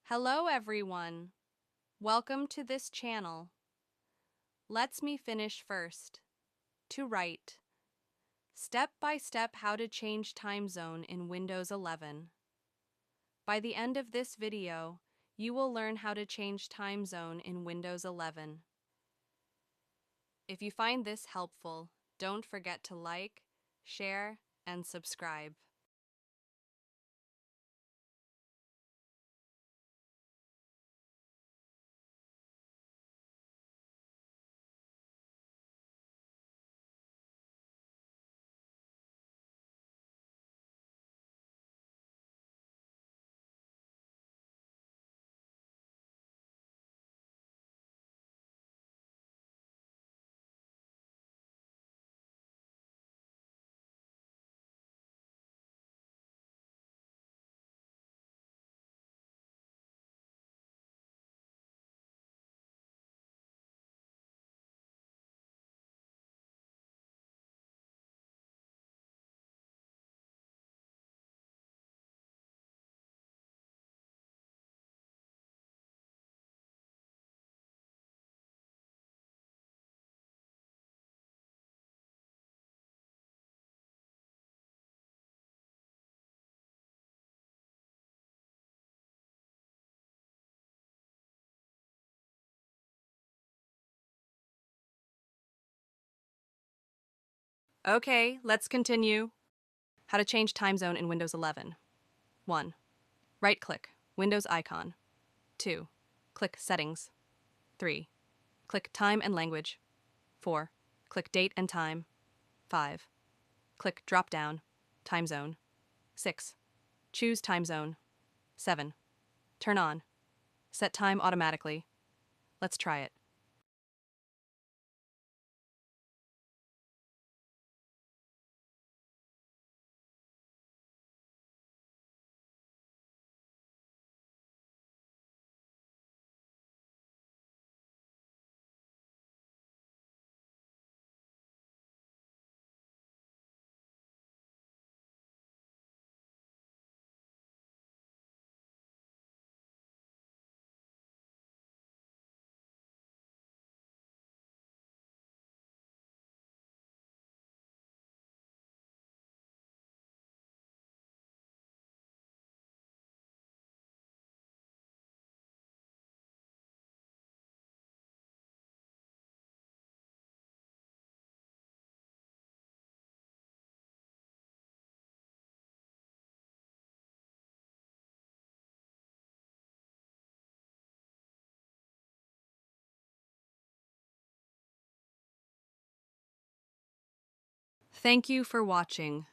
Hello everyone. Welcome to this channel. Let's me finish first. To write. Step by step how to change time zone in Windows 11. By the end of this video, you will learn how to change time zone in Windows 11. If you find this helpful, don't forget to like, share, and subscribe. Okay, let's continue. How to change time zone in Windows 11. 1. Right-click, Windows icon. 2. Click Settings. 3. Click Time and Language. 4. Click Date and Time. 5. Click Drop-down, Time Zone. 6. Choose Time Zone. 7. Turn on. Set time automatically. Let's try it. Thank you for watching.